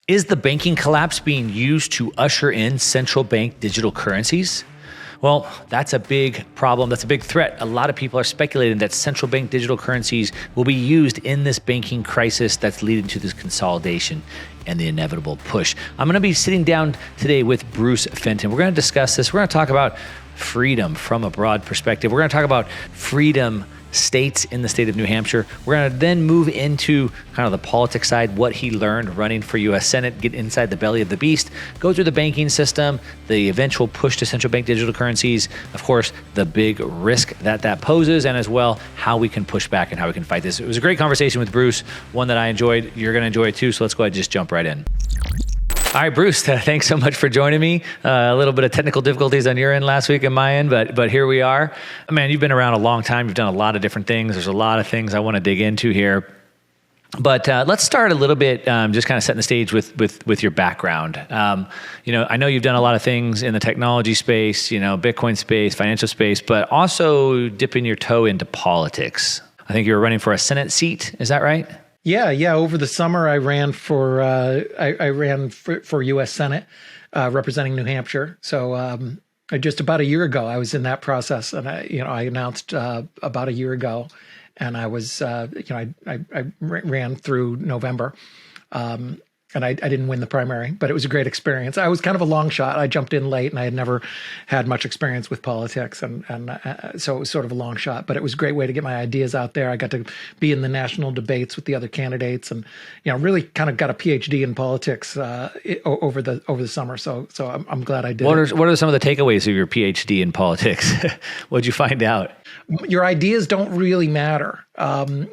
Is the banking collapse being used to usher in central bank digital currencies? Well, that's a big problem. That's a big threat. A lot of people are speculating that central bank digital currencies will be used in this banking crisis that's leading to this consolidation and the inevitable push. I'm going to be sitting down today with Bruce Fenton. We're going to discuss this. We're going to talk about freedom from a broad perspective. We're going to talk about freedom states in the state of New Hampshire. We're going to then move into kind of the politics side, what he learned running for U.S. Senate, get inside the belly of the beast, go through the banking system, the eventual push to central bank digital currencies, of course, the big risk that poses, and as well, how we can push back and how we can fight this. It was a great conversation with Bruce, one that I enjoyed. You're going to enjoy it too, so let's go ahead and just jump right in. All right, Bruce, thanks so much for joining me. A little bit of technical difficulties on your end last week and my end, but here we are. Man, you've been around a long time. You've done a lot of different things. There's a lot of things I want to dig into here. But let's start a little bit, just kind of setting the stage with your background. I know you've done a lot of things in the technology space, Bitcoin space, financial space, but also dipping your toe into politics. I think you were running for a Senate seat. Is that right? Yeah. Over the summer, I ran for U.S. Senate, representing New Hampshire. So just about a year ago, I was in that process, and I announced about a year ago, and I was I ran through November. And I didn't win the primary, but it was a great experience. I was kind of a long shot. I jumped in late, and I had never had much experience with politics, and so it was sort of a long shot. But it was a great way to get my ideas out there. I got to be in the national debates with the other candidates, and really kind of got a PhD in politics over the summer. So I'm glad I did. What are some of the takeaways of your PhD in politics? What'd you find out? Your ideas don't really matter. And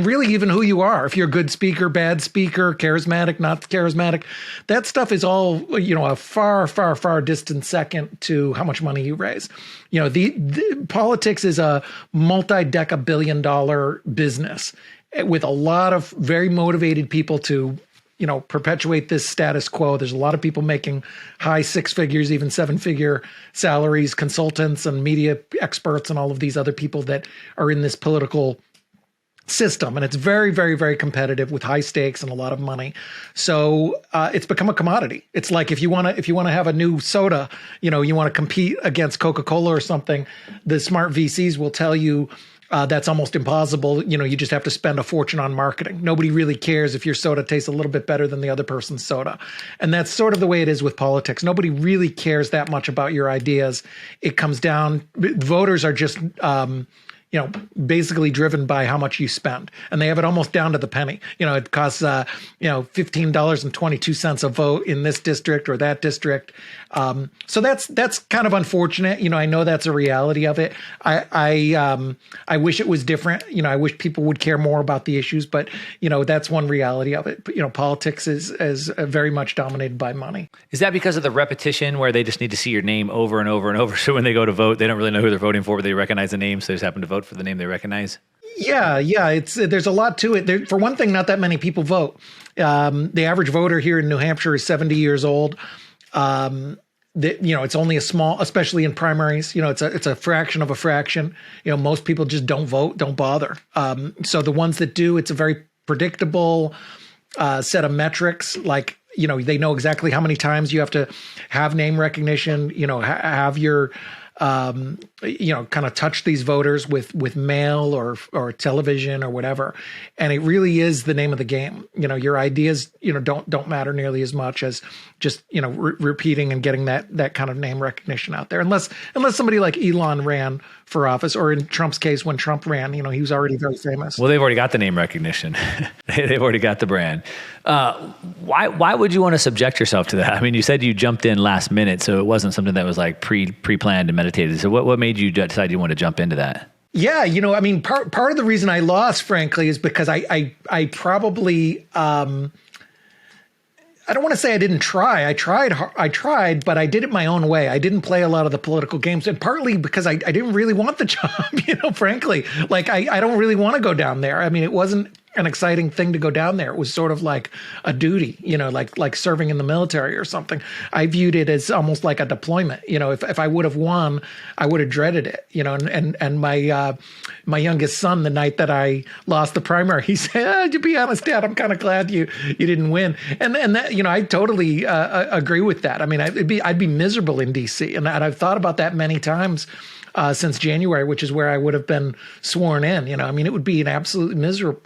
really even who you are. If you're a good speaker, bad speaker, charismatic, not charismatic, that stuff is all, a far, far, far distant second to how much money you raise. The politics is a multi-deca-billion-dollar business with a lot of very motivated people to perpetuate this status quo. There's a lot of people making high six figures, even seven figure salaries, consultants and media experts and all of these other people that are in this political system. And it's very, very, very competitive with high stakes and a lot of money. So it's become a commodity. It's like if you want to have a new soda, you want to compete against Coca-Cola or something, the smart VCs will tell you that's almost impossible. You just have to spend a fortune on marketing. Nobody really cares if your soda tastes a little bit better than the other person's soda. And that's sort of the way it is with politics. Nobody really cares that much about your ideas. It comes down, voters are just, basically driven by how much you spend. And they have it almost down to the penny. It costs, $15.22 a vote in this district or that district. So that's kind of unfortunate. I know that's a reality of it. I wish it was different. I wish people would care more about the issues, but that's one reality of it. But, politics is very much dominated by money. Is that because of the repetition where they just need to see your name over and over and over? So when they go to vote, they don't really know who they're voting for, but they recognize the name. So they just happen to vote for the name they recognize. Yeah. There's a lot to it. For one thing, not that many people vote. The average voter here in New Hampshire is 70 years old. It's only a small, especially in primaries, it's a fraction of a fraction. Most people just don't vote, don't bother. So the ones that do, it's a very predictable set of metrics. Like, they know exactly how many times you have to have name recognition, have your, kind of touch these voters with mail or television or whatever. And it really is the name of the game. Your ideas, don't matter nearly as much as just, repeating and getting that kind of name recognition out there. Unless somebody like Elon ran for office, or in Trump's case, when Trump ran, he was already very famous. Well, they've already got the name recognition. They've already got the brand. Why would you want to subject yourself to that? I mean, you said you jumped in last minute, so it wasn't something that was like pre-planned and meditated. So what made you decide you want to jump into that? Yeah, part of the reason I lost, frankly, is because I probably I don't want to say I didn't try. I tried, but I did it my own way. I didn't play a lot of the political games, and partly because I didn't really want the job, frankly. Like, I don't really want to go down there. I mean, it wasn't an exciting thing to go down there. It was sort of like a duty, like serving in the military or something. I viewed it as almost like a deployment. If I would have won, I would have dreaded it. And my youngest son, the night that I lost the primary, he said, "To be honest, Dad, I'm kind of glad you didn't win." And that, I totally agree with that. I mean, I'd be miserable in D.C. and I've thought about that many times. Since January, which is where I would have been sworn in. It would be an absolute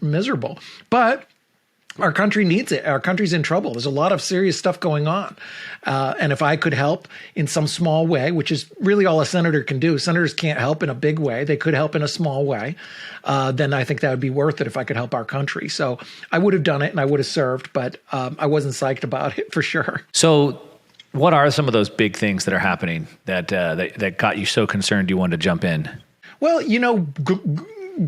miserable. But our country needs it. Our country's in trouble. There's a lot of serious stuff going on. And if I could help in some small way, which is really all a senator can do, senators can't help in a big way. They could help in a small way. Then I think that would be worth it if I could help our country. So I would have done it and I would have served, but I wasn't psyched about it for sure. So what are some of those big things that are happening that got you so concerned you wanted to jump in? Well,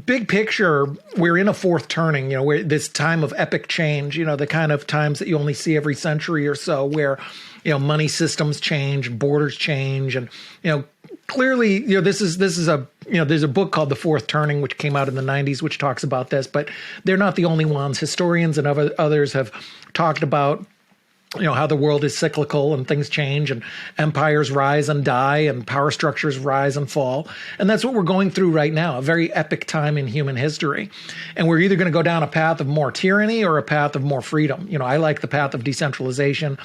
big picture, we're in a fourth turning, where this time of epic change, the kind of times that you only see every century or so where, money systems change, borders change. And, clearly, this is there's a book called The Fourth Turning, which came out in the 90s, which talks about this, but they're not the only ones. Historians and others have talked about how the world is cyclical and things change and empires rise and die and power structures rise and fall. And that's what we're going through right now, a very epic time in human history. And we're either going to go down a path of more tyranny or a path of more freedom. I like the path of decentralization,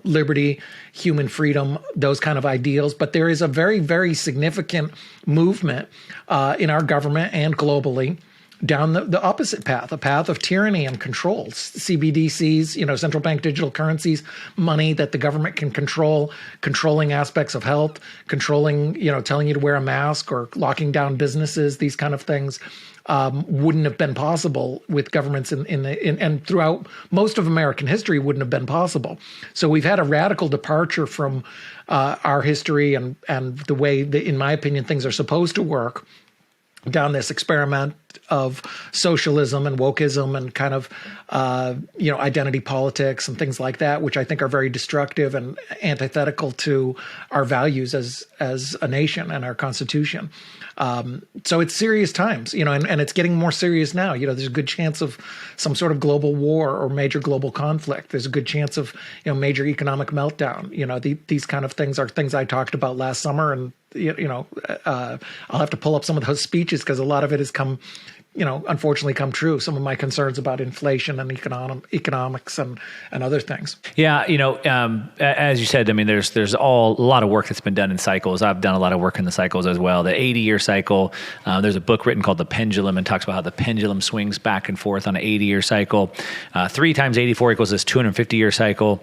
liberty, human freedom, those kind of ideals. But there is a very, very significant movement in our government and globally down the opposite path, a path of tyranny and controls. CBDCs, central bank digital currencies, money that the government can control, controlling aspects of health, controlling, telling you to wear a mask or locking down businesses, these kind of things wouldn't have been possible with governments and throughout most of American history wouldn't have been possible. So we've had a radical departure from our history and the way that, in my opinion, things are supposed to work, down this experiment of socialism and wokeism and kind of, identity politics and things like that, which I think are very destructive and antithetical to our values as a nation and our Constitution. So it's serious times, and it's getting more serious now. There's a good chance of some sort of global war or major global conflict. There's a good chance of, major economic meltdown. These kind of things are things I talked about last summer, and I'll have to pull up some of those speeches because a lot of it has come, unfortunately come true. Some of my concerns about inflation and economics and other things. Yeah. As you said, I mean, there's a lot of work that's been done in cycles. I've done a lot of work in the cycles as well. The 80-year cycle, there's a book written called The Pendulum and talks about how the pendulum swings back and forth on an 80-year cycle. 3 times 84 equals this 250-year cycle,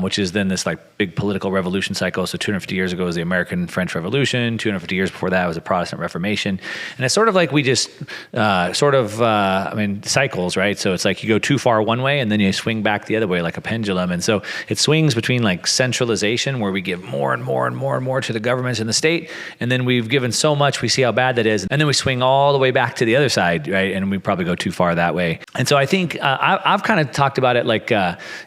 which is then this like big political revolution cycle. So 250 years ago was the American French Revolution. 250 years before that was the Protestant Reformation. And it's sort of like we just cycles, right? So it's like you go too far one way and then you swing back the other way like a pendulum. And so it swings between like centralization, where we give more and more and more and more to the governments and the state. And then we've given so much, we see how bad that is. And then we swing all the way back to the other side, right? And we probably go too far that way. And so I think I've kind of talked about it like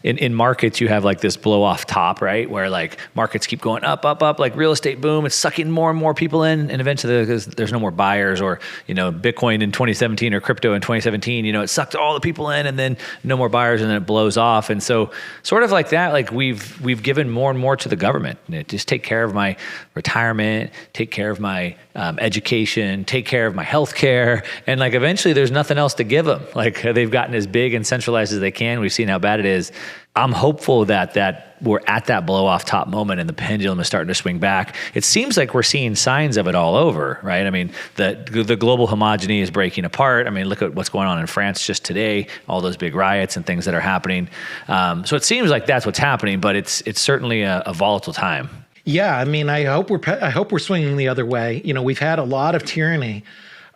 in markets, you have like this blow off top, right? Where like markets keep going up, up, up, like real estate boom. It's sucking more and more people in. And eventually there's no more buyers, or, Bitcoin in 2017 or crypto in 2017, it sucked all the people in and then no more buyers and then it blows off. And so sort of like that, like we've given more and more to the government. Just take care of my retirement, take care of my education, take care of my healthcare. And like eventually there's nothing else to give them. Like they've gotten as big and centralized as they can. We've seen how bad it is. I'm hopeful that we're at that blow off top moment and the pendulum is starting to swing back. It seems like we're seeing signs of it all over, right? I mean, the global homogeny is breaking apart. I mean, look at what's going on in France just today, all those big riots and things that are happening. So it seems like that's what's happening, but it's certainly a volatile time. Yeah, I mean, I hope we're swinging the other way. We've had a lot of tyranny,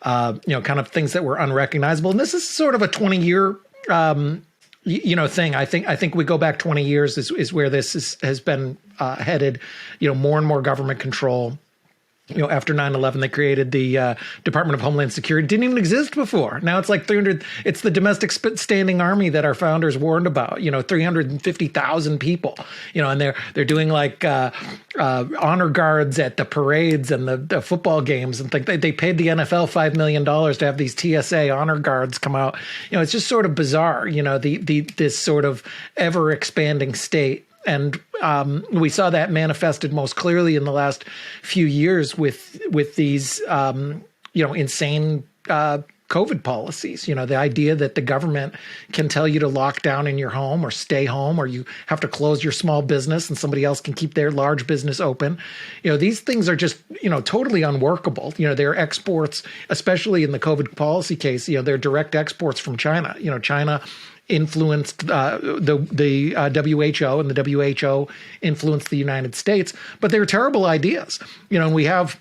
kind of things that were unrecognizable, and this is sort of a 20-year thing. I think we go back 20 years is where this has been headed. More and more government control, After 9/11, they created the Department of Homeland Security. It didn't even exist before. Now it's like 300. It's the domestic standing army that our founders warned about. 350,000 people. And they're doing like honor guards at the parades and the football games and things. They paid the NFL $5 million to have these TSA honor guards come out. It's just sort of bizarre. This sort of ever expanding state. And we saw that manifested most clearly in the last few years with these, insane COVID policies. The idea that the government can tell you to lock down in your home or stay home, or you have to close your small business and somebody else can keep their large business open. These things are just, totally unworkable. Their exports, especially in the COVID policy case, they're direct exports from China. China influenced the WHO, and the WHO influenced the United States. But they're terrible ideas, and we have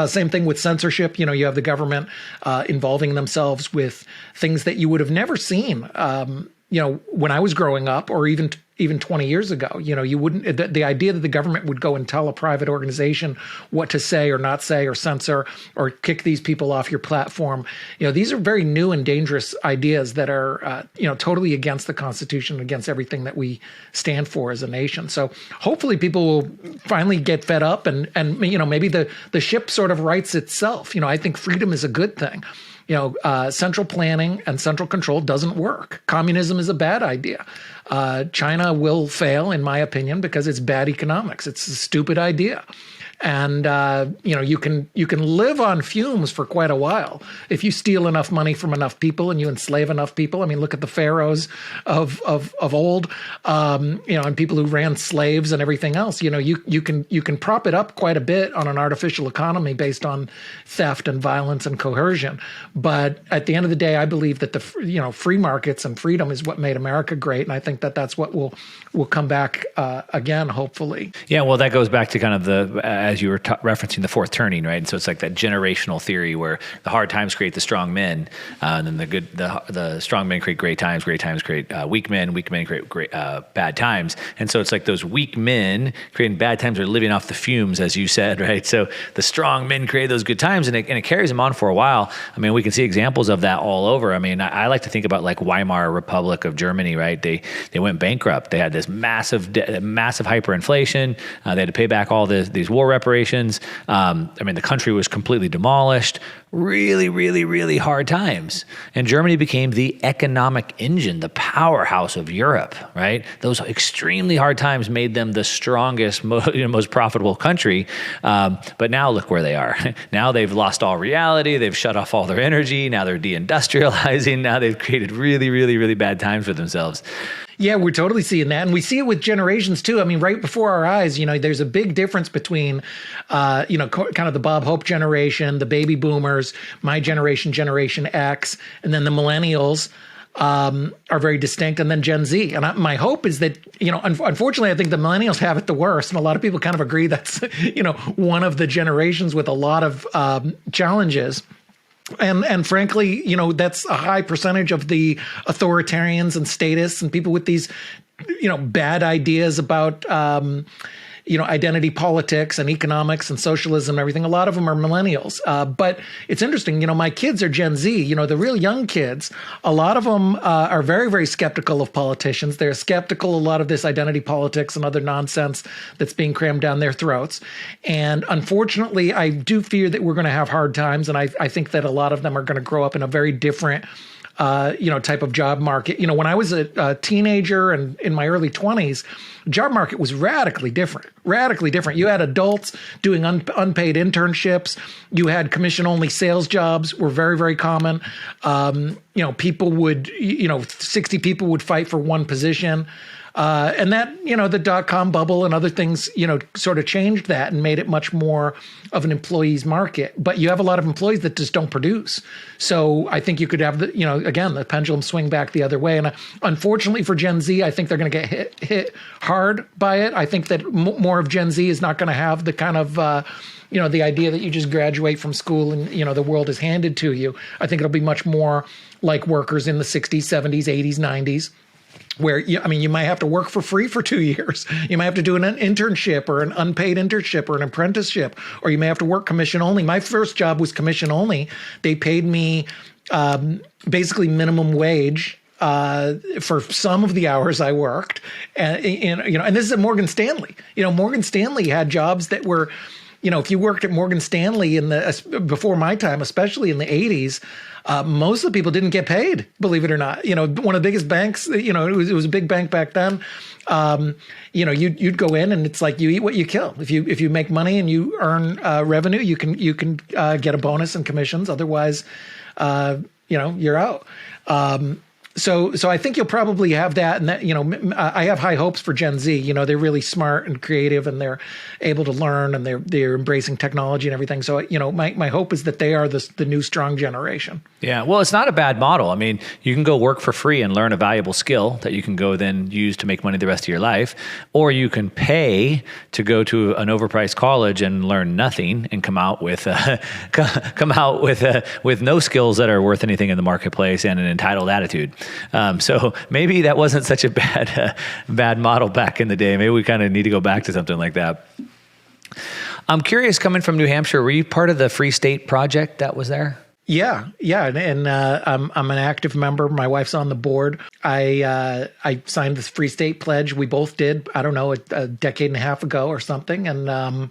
same thing with censorship. You have the government involving themselves with things that you would have never seen, when I was growing up, or even 20 years ago. You wouldn't, the idea that the government would go and tell a private organization what to say or not say, or censor, or kick these people off your platform. These are very new and dangerous ideas that are, totally against the Constitution, against everything that we stand for as a nation. So hopefully people will finally get fed up and maybe the ship sort of rights itself. I think freedom is a good thing. Central planning and central control doesn't work. Communism is a bad idea. China will fail, in my opinion, because it's bad economics. It's a stupid idea. And, you can live on fumes for quite a while if you steal enough money from enough people and you enslave enough people. I mean, look at the pharaohs of old, and people who ran slaves and everything else. You can prop it up quite a bit on an artificial economy based on theft and violence and coercion. But at the end of the day, I believe that the free markets and freedom is what made America great. And I think that that's what will come back again, hopefully. Yeah, well, that goes back to kind of as you were referencing the fourth turning, right? And so it's like that generational theory where the hard times create the strong men, and then the strong men create great times create weak men create great bad times. And so it's like those weak men creating bad times are living off the fumes, as you said, right? So the strong men create those good times, and it carries them on for a while. I mean, we can see examples of that all over. I mean, I like to think about like Weimar Republic of Germany, right? They went bankrupt. They had this massive hyperinflation. They had to pay back all these war reparations. The country was completely demolished. Really, really, really hard times. And Germany became the economic engine, the powerhouse of Europe, right? Those extremely hard times made them the strongest, most profitable country. But now look where they are. Now they've lost all reality. They've shut off all their energy. Now they're deindustrializing. Now they've created really, really, really bad times for themselves. Yeah, we're totally seeing that. And we see it with generations too. I mean, right before our eyes, there's a big difference between, kind of the Bob Hope generation, the baby boomers, my generation, Generation X, and then the millennials are very distinct, and then Gen Z. And my hope is that, unfortunately, I think the millennials have it the worst. And a lot of people kind of agree that's, one of the generations with a lot of challenges. And frankly, that's a high percentage of the authoritarians and statists and people with these, bad ideas about, identity politics and economics and socialism and everything. A lot of them are millennials. But it's interesting, my kids are Gen Z, the real young kids. A lot of them are very, very skeptical of politicians. They're skeptical of a lot of this identity politics and other nonsense that's being crammed down their throats. And unfortunately, I do fear that we're going to have hard times. And I think that a lot of them are going to grow up in a very different type of job market. When I was a teenager and in my early 20s, job market was radically different. You had adults doing unpaid internships. You had commission-only sales jobs were very, very common. People would, 60 people would fight for one position. And that, the dot-com bubble and other things, sort of changed that and made it much more of an employee's market. But you have a lot of employees that just don't produce. So I think you could have the pendulum swing back the other way. And unfortunately for Gen Z, I think they're going to get hit hard by it. I think that more of Gen Z is not going to have the kind of, the idea that you just graduate from school and, the world is handed to you. I think it'll be much more like workers in the 60s, 70s, 80s, 90s. where you might have to work for free for 2 years. You might have to do an internship or an unpaid internship or an apprenticeship, or you may have to work commission only. My first job was commission only. They paid me basically minimum wage for some of the hours I worked, and this is at Morgan Stanley. Morgan Stanley had jobs that were, if you worked at Morgan Stanley before my time, especially in the 80s, most of the people didn't get paid, believe it or not. One of the biggest banks, it was a big bank back then. You'd go in and it's like you eat what you kill. If you make money and you earn revenue, you can get a bonus and commissions. Otherwise, you're out. So I think you'll probably have that, and that, I have high hopes for Gen Z. They're really smart and creative, and they're able to learn, and they're embracing technology and everything. So my hope is that they are the new strong generation. Yeah, well, it's not a bad model. I mean, you can go work for free and learn a valuable skill that you can go then use to make money the rest of your life, or you can pay to go to an overpriced college and learn nothing and come out with no skills that are worth anything in the marketplace and an entitled attitude. So maybe that wasn't such a bad model back in the day. Maybe we kind of need to go back to something like that. I'm curious, coming from New Hampshire, were you part of the Free State Project that was there? Yeah. And I'm an active member. My wife's on the board. I signed this Free State Pledge. We both did, I don't know, a decade and a half ago or something. And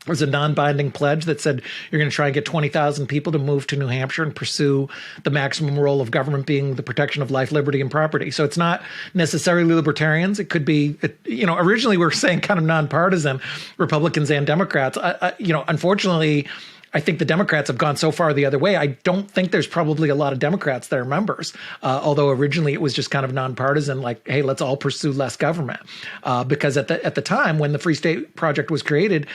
it was a non-binding pledge that said you're going to try and get 20,000 people to move to New Hampshire and pursue the maximum role of government being the protection of life, liberty, and property. So it's not necessarily libertarians. It could be, originally we were saying kind of nonpartisan, Republicans and Democrats. Unfortunately, I think the Democrats have gone so far the other way. I don't think there's probably a lot of Democrats that are members, although originally it was just kind of nonpartisan, like, hey, let's all pursue less government. Because at the time when the Free State Project was created,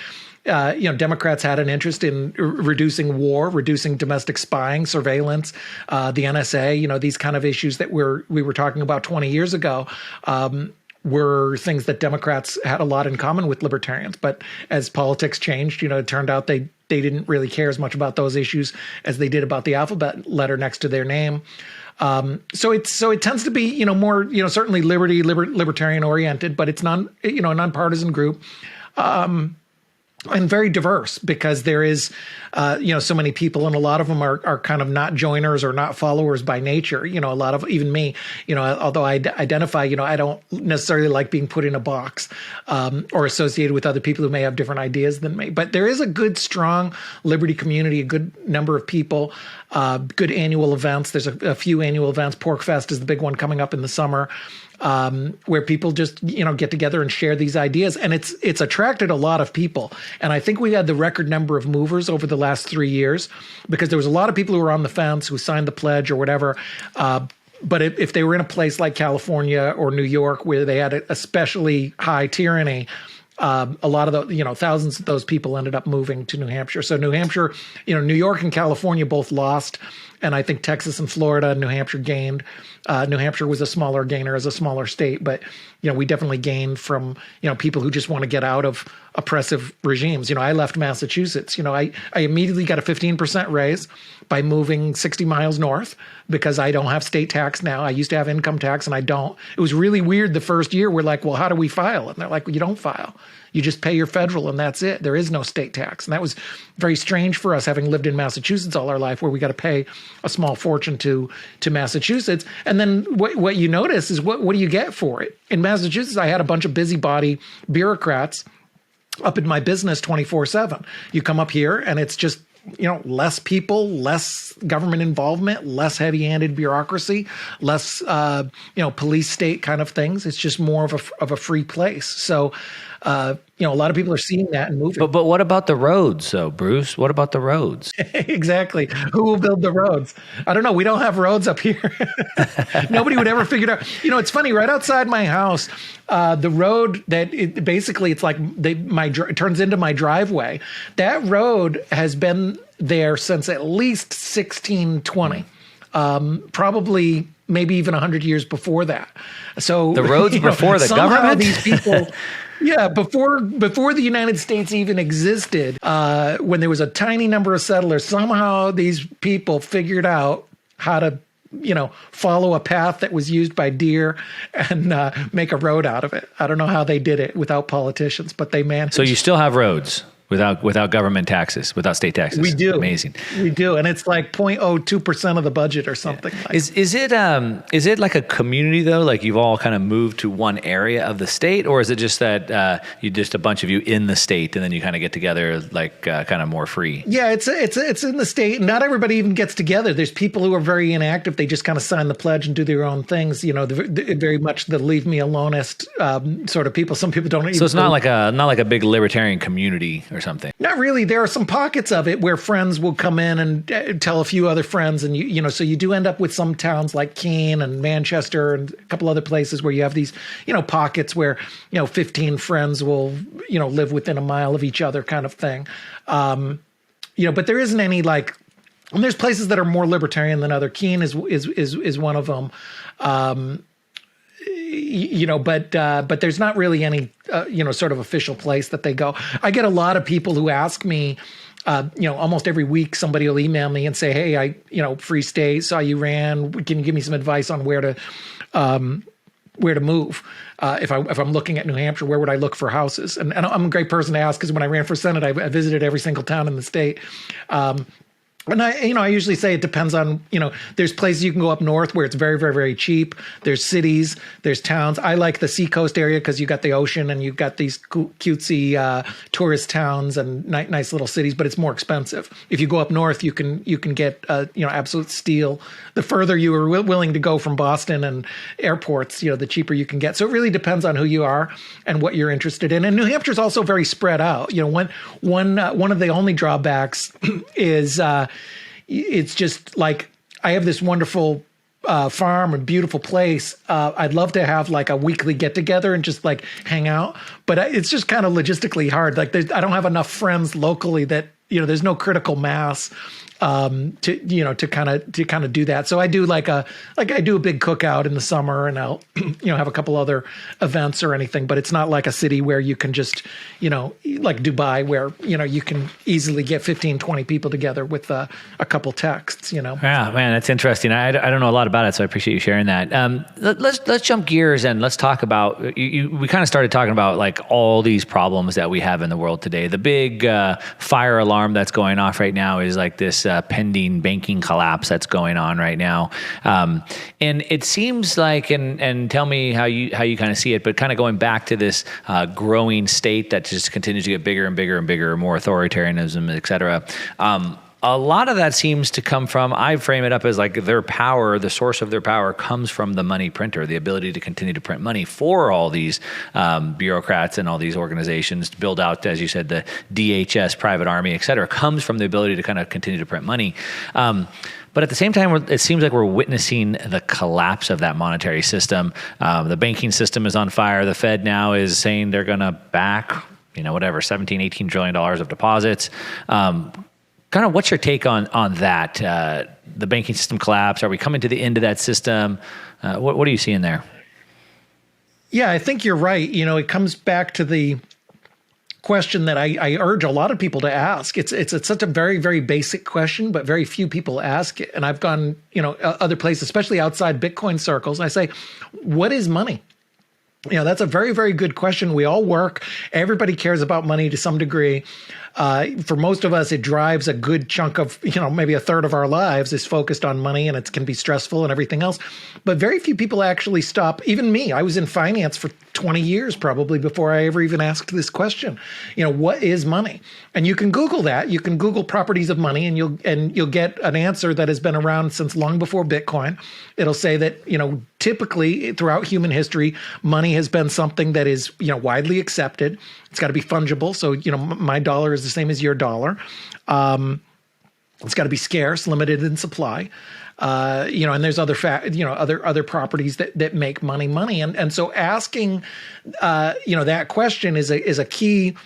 Democrats had an interest in reducing war, reducing domestic spying, surveillance, the NSA, these kind of issues that we were talking about 20 years ago. Were things that Democrats had a lot in common with libertarians. But as politics changed, it turned out they didn't really care as much about those issues as they did about the alphabet letter next to their name. So it tends to be, more, certainly libertarian oriented, but it's a nonpartisan group. And very diverse, because there is, so many people, and a lot of them are kind of not joiners or not followers by nature. A lot of, even me, although I identify, I don't necessarily like being put in a box or associated with other people who may have different ideas than me. But there is a good, strong liberty community, a good number of people, good annual events. There's a few annual events. Pork Fest is the big one coming up in the summer. Where people just, get together and share these ideas. And it's attracted a lot of people. And I think we had the record number of movers over the last 3 years, because there was a lot of people who were on the fence, who signed the pledge or whatever. But if they were in a place like California or New York, where they had especially high tyranny, a lot of the, thousands of those people ended up moving to New Hampshire. So New Hampshire, New York and California both lost. And I think Texas and Florida and New Hampshire gained. New Hampshire was a smaller gainer as a smaller state, but, we definitely gained from, people who just want to get out of oppressive regimes. I left Massachusetts. I immediately got a 15% raise by moving 60 miles north, because I don't have state tax now. I used to have income tax and I don't. It was really weird the first year. We're like, well, how do we file? And they're like, well, you don't file. You just pay your federal and that's it. There is no state tax. And that was very strange for us, having lived in Massachusetts all our life, where we got to pay a small fortune to Massachusetts. And then what you notice is what do you get for it? In Massachusetts, I had a bunch of busybody bureaucrats up in my business 24/7. You come up here and it's just, less people, less government involvement, less heavy-handed bureaucracy, less, police state kind of things. It's just more of a free place. So, a lot of people are seeing that and moving. But what about the roads, though, Bruce? What about the roads? Exactly. Who will build the roads? I don't know. We don't have roads up here. Nobody would ever figure it out. It's funny. Right outside my house, the road it's like it turns into my driveway. That road has been there since at least 1620. Probably maybe even 100 years before that. So the roads before the government? These people... Yeah, before the United States even existed, when there was a tiny number of settlers, somehow these people figured out how to follow a path that was used by deer and make a road out of it. I don't know how they did it without politicians, but they managed. So you still have roads without government taxes, without state taxes. We do. Amazing. We do. And it's like 0.02% of the budget or something. Yeah. Is it like a community though? Like you've all kind of moved to one area of the state, or is it just that you just a bunch of you in the state and then you kind of get together like kind of more free? Yeah, it's in the state. Not everybody even gets together. There's people who are very inactive. They just kind of sign the pledge and do their own things. Very much the leave me alone-ist sort of people. Some people don't even. So it's not like a big libertarian community or something. Not really. There are some pockets of it where friends will come in and tell a few other friends, and so you do end up with some towns like Keene and Manchester and a couple other places where you have these pockets where 15 friends will live within a mile of each other, kind of thing. But there isn't any like. And there's places that are more libertarian than other. Keene is one of them. But there's not really any, sort of official place that they go. I get a lot of people who ask me, almost every week, somebody will email me and say, hey, Free State, saw you ran. Can you give me some advice on where to move? If I'm looking at New Hampshire, where would I look for houses? And I'm a great person to ask because when I ran for Senate, I visited every single town in the state. And I usually say it depends on, there's places you can go up north where it's very, very, very cheap. There's cities, there's towns. I like the seacoast area because you got the ocean and you've got these cutesy tourist towns and nice little cities, but it's more expensive. If you go up north, you can get, absolute steal. The further you are willing to go from Boston and airports, the cheaper you can get. So it really depends on who you are and what you're interested in. And New Hampshire is also very spread out. One of the only drawbacks is, it's just like I have this wonderful farm and beautiful place. I'd love to have like a weekly get together and just like hang out, but it's just kind of logistically hard. Like I don't have enough friends locally that there's no critical mass to kind of do that. So I do I do a big cookout in the summer, and I'll have a couple other events or anything. But it's not like a city where you can just like Dubai, where you can easily get 15, 20 people together with a couple texts. Yeah, man, that's interesting. I don't know a lot about it, so I appreciate you sharing that. Let's jump gears and let's talk about we kind of started talking about like all these problems that we have in the world today. The big fire alarm that's going off right now is like this pending banking collapse that's going on right now. And it seems like, and tell me how you kind of see it, but kind of going back to this growing state that just continues to get bigger and bigger and bigger, more authoritarianism, et cetera. A lot of that seems to come from, I frame it up as like their power, the source of their power comes from the money printer, the ability to continue to print money for all these bureaucrats and all these organizations to build out, as you said, the DHS, private army, et cetera, comes from the ability to kind of continue to print money. But at the same time, it seems like we're witnessing the collapse of that monetary system. The banking system is on fire. The Fed now is saying they're going to back, whatever, $17, $18 trillion of deposits. Kind of what's your take on that? The banking system collapse? Are we coming to the end of that system? What are you seeing there? Yeah, I think you're right. It comes back to the question that I urge a lot of people to ask. It's such a very, very basic question, but very few people ask it. And I've gone, other places, especially outside Bitcoin circles, and I say, what is money? That's a very, very good question. We all work. Everybody cares about money to some degree. For most of us, it drives a good chunk of, maybe a third of our lives is focused on money, and it can be stressful and everything else. But very few people actually stop. Even me, I was in finance for 20 years probably before I ever even asked this question. What is money? And you can Google that. You can Google properties of money, and you'll get an answer that has been around since long before Bitcoin. It'll say that, typically throughout human history, money has been something that is, widely accepted. It's got to be fungible. So, my dollar is the same as your dollar. It's got to be scarce, limited in supply. And there's other other properties that make money. And so asking, that question is a key,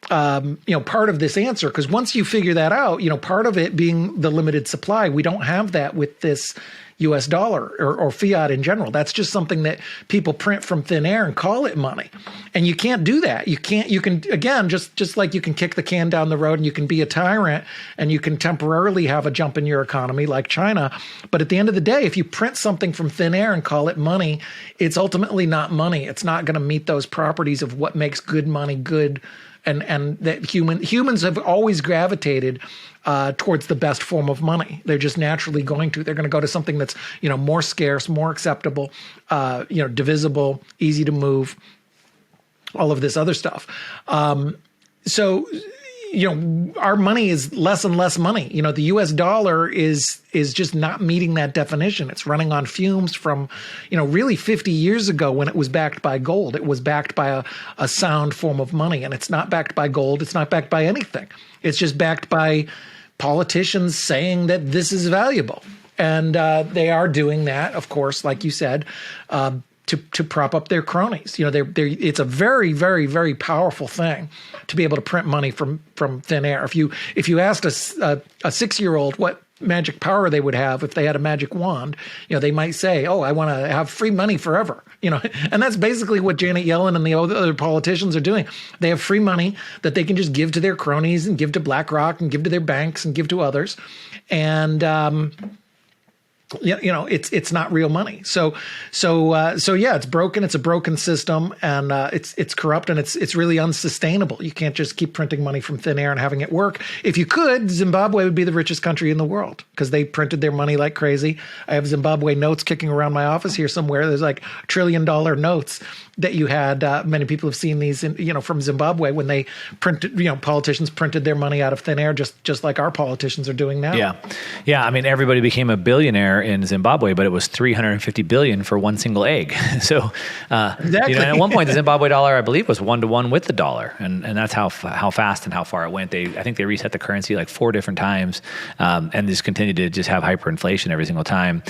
part of this answer, because once you figure that out, part of it being the limited supply, we don't have that with this, US dollar or fiat in general. That's just something that people print from thin air and call it money. And you can't do that. You can, again, just like you can kick the can down the road and you can be a tyrant and you can temporarily have a jump in your economy like China. But at the end of the day, if you print something from thin air and call it money, it's ultimately not money. It's not going to meet those properties of what makes good money good. And that humans have always gravitated towards the best form of money. They're just naturally going to. They're going to go to something that's, more scarce, more acceptable, divisible, easy to move, all of this other stuff. So our money is less and less money. The US dollar is just not meeting that definition. It's running on fumes from, really 50 years ago when it was backed by gold. It was backed by a sound form of money, and it's not backed by gold. It's not backed by anything. It's just backed by politicians saying that this is valuable. And they are doing that, of course, like you said, to prop up their cronies. It's a very, very, very powerful thing to be able to print money from thin air. If you asked a 6-year-old what magic power they would have if they had a magic wand, they might say, "Oh, I want to have free money forever." And that's basically what Janet Yellen and the other politicians are doing. They have free money that they can just give to their cronies and give to BlackRock and give to their banks and give to others, and it's not real money. So yeah, it's broken. It's a broken system, and it's corrupt, and it's really unsustainable. You can't just keep printing money from thin air and having it work. If you could, Zimbabwe would be the richest country in the world because they printed their money like crazy. I have Zimbabwe notes kicking around my office here somewhere. There's like $1 trillion notes that you had. Many people have seen these, from Zimbabwe when they printed. Politicians printed their money out of thin air, just like our politicians are doing now. Yeah. I mean, everybody became a billionaire in Zimbabwe, but it was $350 billion for one single egg. So, exactly. At one point, the Zimbabwe dollar, I believe, was 1-to-1 with the dollar, and that's how fast and how far it went. I think they reset the currency like 4 different times, and just continued to just have hyperinflation every single time.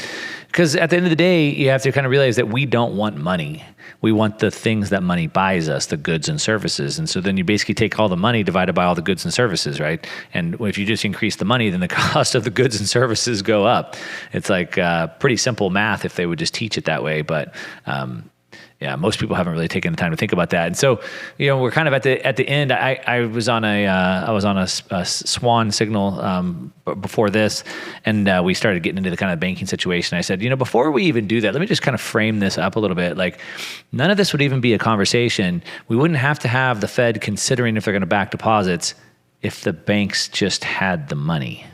Because at the end of the day, you have to kind of realize that we don't want money. We want the things that money buys us, the goods and services. And so then you basically take all the money divided by all the goods and services, right? And if you just increase the money, then the cost of the goods and services go up. It's like pretty simple math if they would just teach it that way. But most people haven't really taken the time to think about that. And so, we're kind of at the end. I was on a swan signal before this, and we started getting into the kind of banking situation. I said, before we even do that, let me just kind of frame this up a little bit. Like, none of this would even be a conversation. We wouldn't have to have the Fed considering if they're going to back deposits if the banks just had the money.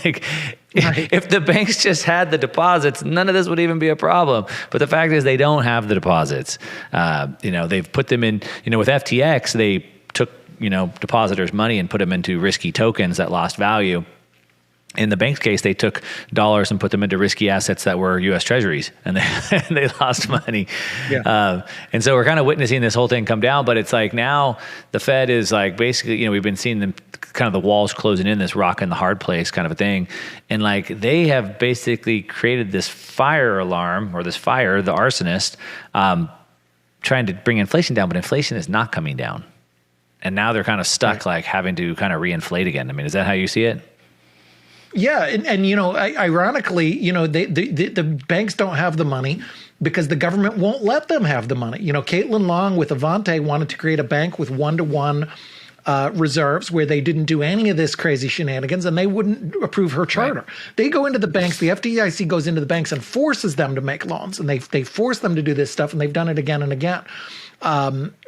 Right. If the banks just had the deposits, none of this would even be a problem. But the fact is they don't have the deposits. They've put them in, with FTX, they took, depositors' money and put them into risky tokens that lost value. In the bank's case, they took dollars and put them into risky assets that were U.S. Treasuries, and they lost money. Yeah. And so we're kind of witnessing this whole thing come down. But it's like now the Fed is like basically, we've been seeing them kind of the walls closing in, this rock in the hard place kind of a thing. And like they have basically created this fire alarm, or this fire, the arsonist, trying to bring inflation down, but inflation is not coming down. And now they're kind of stuck, like having to kind of reinflate again. I mean, is that how you see it? Yeah, and ironically, the banks don't have the money because the government won't let them have the money. Caitlin Long with Avante wanted to create a bank with 1-to-1 reserves where they didn't do any of this crazy shenanigans, and they wouldn't approve her charter. Right. They go into the banks, the FDIC goes into the banks and forces them to make loans, and they force them to do this stuff, and they've done it again and again.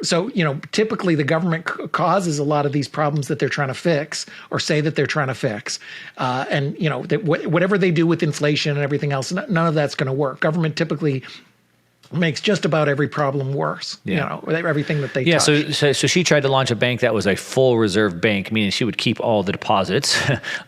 So, typically the government causes a lot of these problems that they're trying to fix or say that they're trying to fix. And whatever they do with inflation and everything else, none of that's going to work. Government typically makes just about every problem worse, everything that they touch. So she tried to launch a bank that was a full reserve bank, meaning she would keep all the deposits.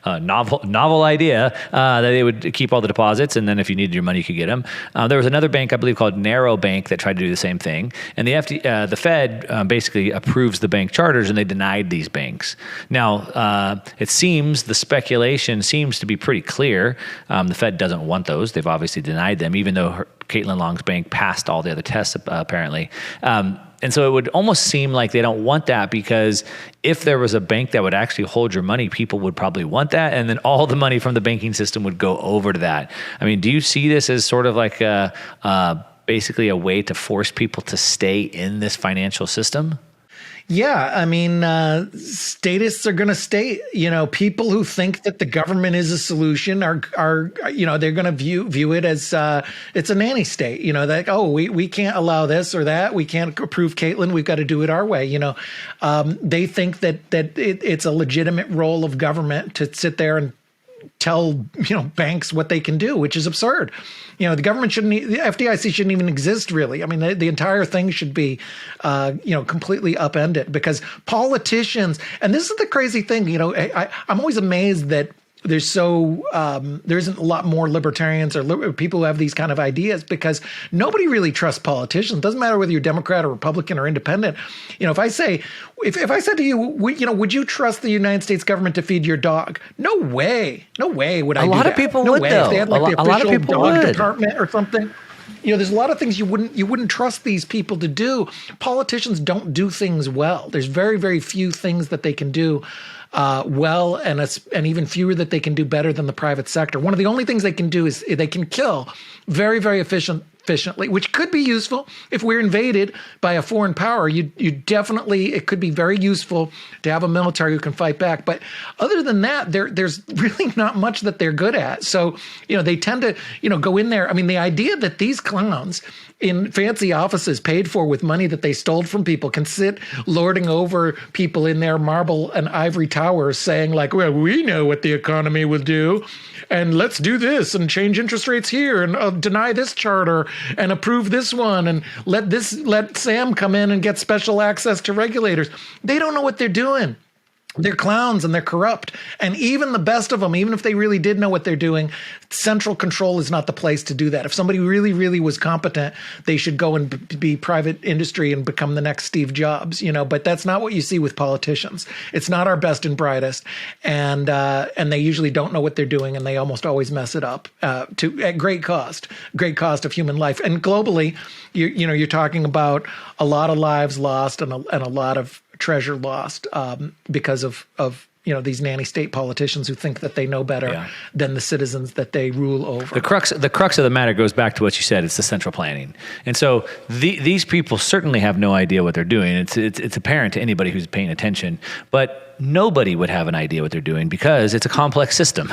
Novel idea that they would keep all the deposits, and then if you needed your money, you could get them. There was another bank, I believe, called Narrow Bank that tried to do the same thing. And the Fed basically approves the bank charters, and they denied these banks. Now, it seems, the speculation seems to be pretty clear. The Fed doesn't want those. They've obviously denied them, even though Caitlin Long's bank passed all the other tests, apparently. And so it would almost seem like they don't want that, because if there was a bank that would actually hold your money, people would probably want that. And then all the money from the banking system would go over to that. I mean, do you see this as sort of like basically a way to force people to stay in this financial system? Yeah, I mean, statists are going to stay. People who think that the government is a solution are they're going to view it as it's a nanny state. That we can't allow this or that. We can't approve Caitlin. We've got to do it our way. They think that it's a legitimate role of government to sit there and tell banks what they can do, which is absurd. The government the FDIC shouldn't even exist, really. I mean, the entire thing should be completely upended, because politicians, and this is the crazy thing, I'm always amazed that there isn't a lot more libertarians or people who have these kind of ideas, because nobody really trusts politicians. It doesn't matter whether you're Democrat or Republican or independent. If I said to you, would you trust the United States government to feed your dog? No way would I do that. A lot of people would, though. If they had like the a lot of official people dog would. department or something. There's a lot of things you wouldn't trust these people to do. Politicians don't do things well. There's very, very few things that they can do well, and even fewer that they can do better than the private sector. One of the only things they can do is they can kill very, very efficiently, which could be useful if we're invaded by a foreign power. It could be very useful to have a military who can fight back. But other than that, there's really not much that they're good at. So, they tend to, go in there. I mean, the idea that these clowns in fancy offices paid for with money that they stole from people can sit lording over people in their marble and ivory towers saying like, well, we know what the economy will do, and let's do this and change interest rates here and deny this charter and approve this one and let Sam come in and get special access to regulators. They don't know what they're doing. They're clowns and they're corrupt. And even the best of them, even if they really did know what they're doing, central control is not the place to do that. If somebody really, really was competent, they should go and be private industry and become the next Steve Jobs, but that's not what you see with politicians. It's not our best and brightest. And they usually don't know what they're doing, and they almost always mess it up at great cost of human life. And globally, you're talking about a lot of lives lost and a lot of treasure lost because of these nanny state politicians who think that they know better than the citizens that they rule over. The crux of the matter goes back to what you said. It's the central planning. And so these people certainly have no idea what they're doing. It's apparent to anybody who's paying attention, but nobody would have an idea what they're doing because it's a complex system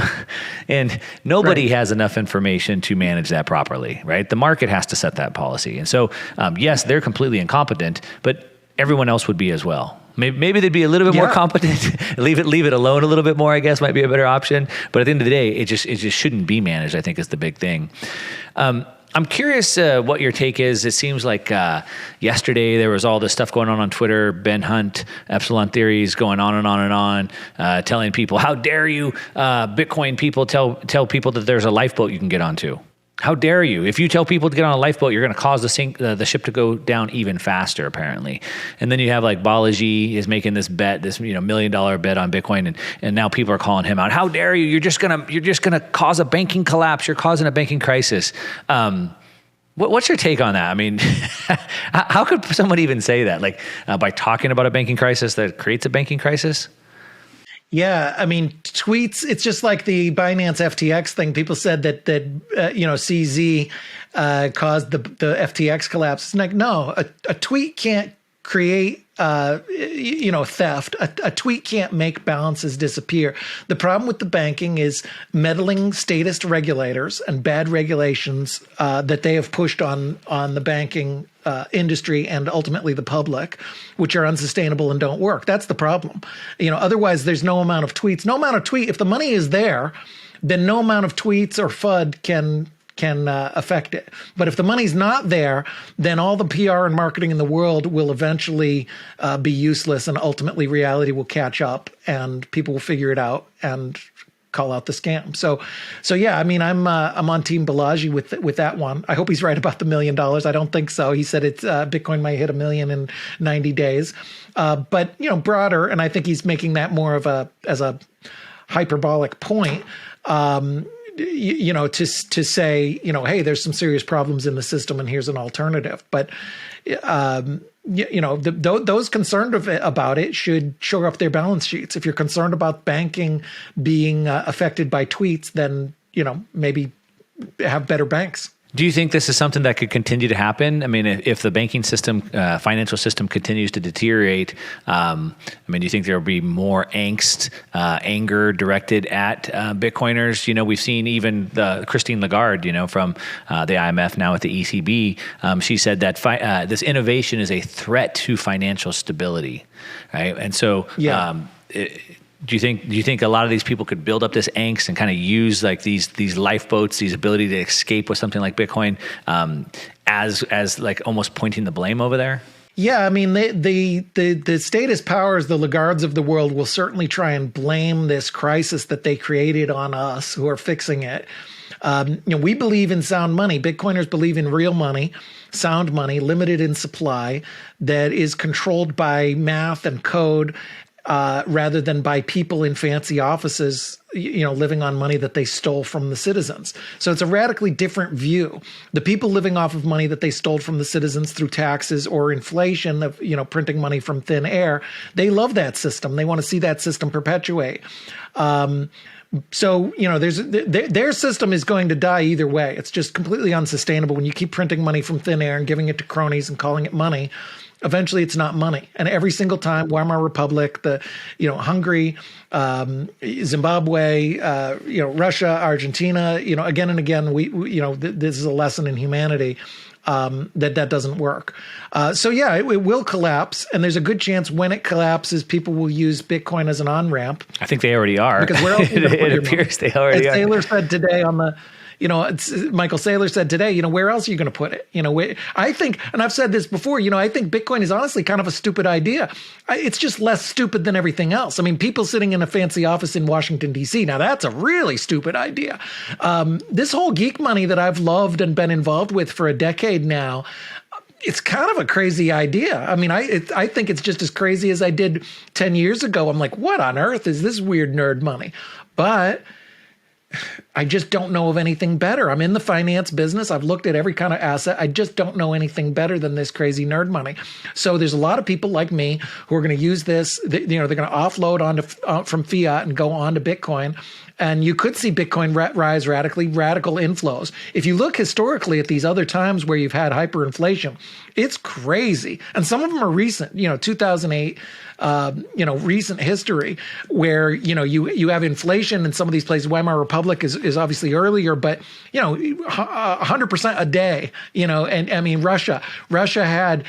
and nobody has enough information to manage that properly, right? The market has to set that policy. And so, yes, they're completely incompetent, but everyone else would be as well. Maybe they'd be a little bit more competent. leave it alone a little bit more, I guess, might be a better option. But at the end of the day, it just shouldn't be managed, I think, is the big thing. I'm curious what your take is. It seems like yesterday there was all this stuff going on Twitter, Ben Hunt, Epsilon Theories going on and on and on, telling people, how dare you, Bitcoin people tell people that there's a lifeboat you can get onto. How dare you? If you tell people to get on a lifeboat, you're going to cause the ship to go down even faster, apparently. And then you have like Balaji is making this bet, this $1 million bet on Bitcoin, and now people are calling him out. How dare you? You're just gonna cause a banking collapse. You're causing a banking crisis. What's your take on that? I mean, how could someone even say that? Like by talking about a banking crisis that creates a banking crisis? Yeah, I mean, tweets, it's just like the Binance FTX thing. People said that CZ caused the FTX collapse. It's like, no, a tweet can't create theft. A tweet can't make balances disappear. The problem with the banking is meddling statist regulators and bad regulations that they have pushed on the banking industry and ultimately the public, which are unsustainable and don't work. That's the problem. Otherwise there's no amount of tweets, if the money is there, then no amount of tweets or FUD can affect it. But if the money's not there, then all the PR and marketing in the world will eventually be useless, and ultimately reality will catch up and people will figure it out and call out the scam. So yeah, I mean, I'm on Team Balaji with that one. I hope he's right about the $1 million. I don't think so. He said it's Bitcoin might hit 1 million in 90 days. But broader, and I think he's making that more of as a hyperbolic point. To say, hey, there's some serious problems in the system and here's an alternative. But, those concerned about it should shore up their balance sheets. If you're concerned about banking being affected by tweets, then, maybe have better banks. Do you think this is something that could continue to happen? I mean, if the banking system, financial system continues to deteriorate, do you think there will be more angst, anger directed at Bitcoiners? We've seen even Christine Lagarde, from the IMF, now at the ECB. She said that this innovation is a threat to financial stability, right? And so, do you think a lot of these people could build up this angst and kind of use like these lifeboats, these ability to escape with something like Bitcoin, as like almost pointing the blame over there? Yeah, I mean, the statist powers, the Lagardes of the world, will certainly try and blame this crisis that they created on us who are fixing it. We believe in sound money. Bitcoiners believe in real money, sound money, limited in supply, that is controlled by math and code, rather than by people in fancy offices, living on money that they stole from the citizens. So it's a radically different view. The people living off of money that they stole from the citizens through taxes or inflation of, printing money from thin air, they love that system. They want to see that system perpetuate. So, their system is going to die either way. It's just completely unsustainable when you keep printing money from thin air and giving it to cronies and calling it money. Eventually, it's not money. And every single time, Weimar Republic, Hungary, Zimbabwe, Russia, Argentina, again and again, this is a lesson in humanity, that doesn't work. It will collapse. And there's a good chance when it collapses, people will use Bitcoin as an on-ramp. I think they already are. Because where else it appears they already are. As Saylor said today on the... Michael Saylor said today, where else are you going to put it? I think, and I've said this before, I think Bitcoin is honestly kind of a stupid idea. It's just less stupid than everything else. I mean, people sitting in a fancy office in Washington, D.C., now that's a really stupid idea. This whole geek money that I've loved and been involved with for a decade now, it's kind of a crazy idea. I mean, I think it's just as crazy as I did 10 years ago. I'm like, what on earth is this weird nerd money? But I just don't know of anything better. I'm in the finance business. I've looked at every kind of asset. I just don't know anything better than this crazy nerd money. So there's a lot of people like me who are going to use this. They're going to offload from fiat and go on to Bitcoin. And you could see Bitcoin rise radically, radical inflows. If you look historically at these other times where you've had hyperinflation, it's crazy. And some of them are recent, 2008, recent history where, you have inflation in some of these places. Weimar Republic is obviously earlier, but, 100% a day, and I mean, Russia had,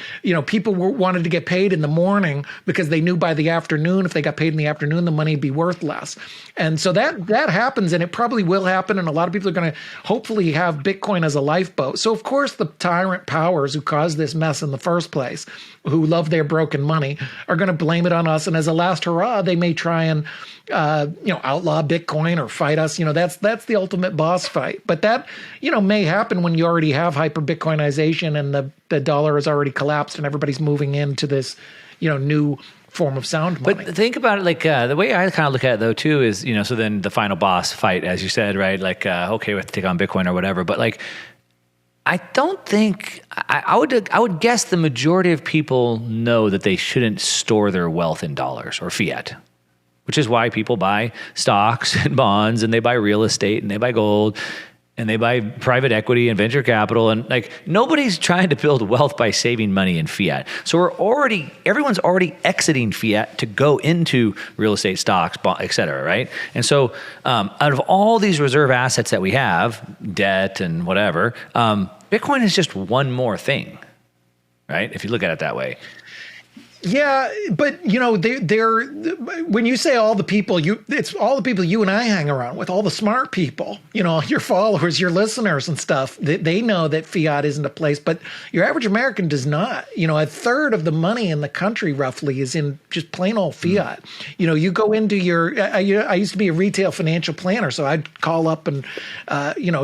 people wanted to get paid in the morning because they knew by the afternoon, if they got paid in the afternoon, the money would be worth less. And so that happens, and it probably will happen. And a lot of people are going to hopefully have Bitcoin as a lifeboat. So of course, the tyrant powers who caused this mess in the first place, who love their broken money, are going to blame it on us. And as a last hurrah, they may try and, outlaw Bitcoin or fight us. That's the ultimate boss fight. But that, may happen when you already have hyper Bitcoinization and the dollar has already collapsed and everybody's moving into this, new form of sound money. But think about it, like the way I kind of look at it though too is, so then the final boss fight, as you said, right? Like, okay, we have to take on Bitcoin or whatever, but like, I don't think I would guess the majority of people know that they shouldn't store their wealth in dollars or fiat, which is why people buy stocks and bonds and they buy real estate and they buy gold and they buy private equity and venture capital. And like, nobody's trying to build wealth by saving money in fiat. So everyone's already exiting fiat to go into real estate, stocks, et cetera, right? And so out of all these reserve assets that we have, debt and whatever, Bitcoin is just one more thing, right? If you look at it that way. Yeah, but they're when you say all the people, it's all the people you and I hang around with, all the smart people, your followers, your listeners and stuff. They know that fiat isn't a place, but your average American does not. A third of the money in the country roughly is in just plain old fiat. You go into I used to be a retail financial planner, so I'd call up and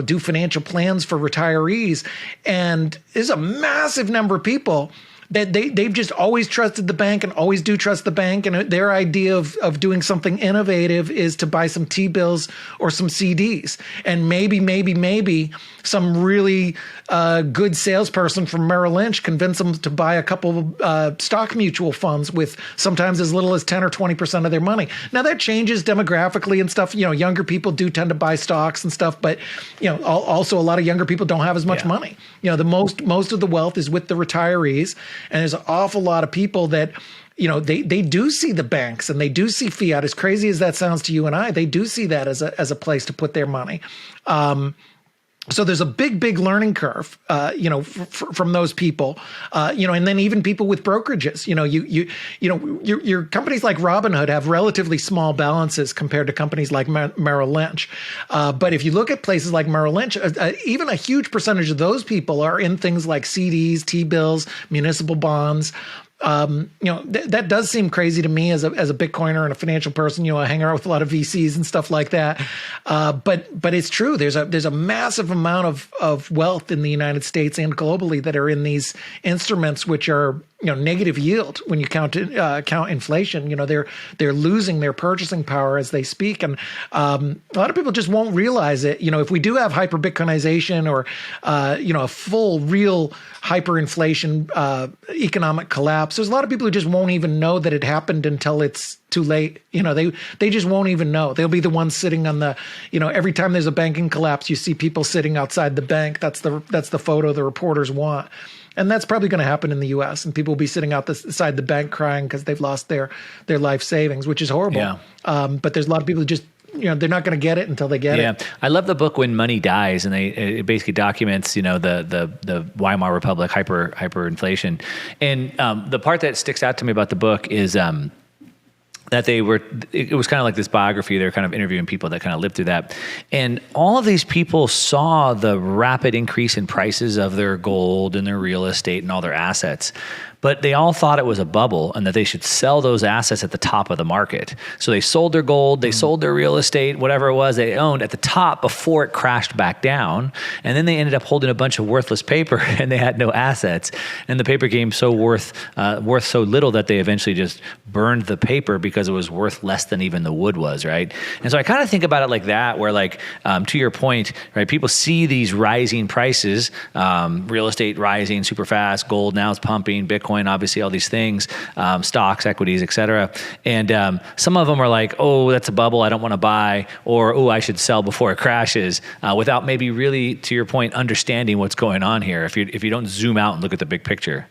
do financial plans for retirees, and there's a massive number of people that they've just always trusted the bank and always do trust the bank. And their idea of doing something innovative is to buy some T-bills or some CDs. And maybe some really good salesperson from Merrill Lynch convince them to buy a couple of stock mutual funds with sometimes as little as 10 or 20% of their money. Now that changes demographically and stuff. Younger people do tend to buy stocks and stuff, but also a lot of younger people don't have as much money. The most of the wealth is with the retirees, and there's an awful lot of people that they do see the banks and they do see fiat. As crazy as that sounds to you and I, they do see that as a place to put their money. So there's a big learning curve, from those people, and then even people with brokerages. Your companies like Robinhood have relatively small balances compared to companies like Merrill Lynch. But if you look at places like Merrill Lynch, even a huge percentage of those people are in things like CDs, T-bills, municipal bonds. That does seem crazy to me as a Bitcoiner and a financial person. I hang out with a lot of VCs and stuff like that. But it's true. There's a massive amount of wealth in the United States and globally that are in these instruments, which are negative yield when you count inflation. They're losing their purchasing power as they speak, and a lot of people just won't realize it. If we do have hyper Bitcoinization or a full real hyperinflation economic collapse, there's a lot of people who just won't even know that it happened until it's too late. They just won't even know. They'll be the ones sitting on the, every time there's a banking collapse, you see people sitting outside the bank. That's the photo the reporters want. And that's probably going to happen in the U.S. And people will be sitting outside the bank crying because they've lost their life savings, which is horrible. Yeah. But there's a lot of people who just, they're not going to get it until they get it. Yeah, I love the book When Money Dies, and it basically documents, the Weimar Republic hyperinflation. And the part that sticks out to me about the book is that it was kind of like this biography. They're kind of interviewing people that kind of lived through that. And all of these people saw the rapid increase in prices of their gold and their real estate and all their assets. But they all thought it was a bubble and that they should sell those assets at the top of the market. So they sold their gold, they sold their real estate, whatever it was they owned at the top before it crashed back down. And then they ended up holding a bunch of worthless paper and they had no assets. And the paper became so worth so little that they eventually just burned the paper because it was worth less than even the wood was, right? And so I kind of think about it like that, where to your point, right, people see these rising prices, real estate rising super fast, gold now is pumping, Bitcoin, obviously all these things, stocks, equities, et cetera. And some of them are like, oh, that's a bubble, I don't want to buy, or, oh, I should sell before it crashes, without maybe really, to your point, understanding what's going on here if you don't zoom out and look at the big picture.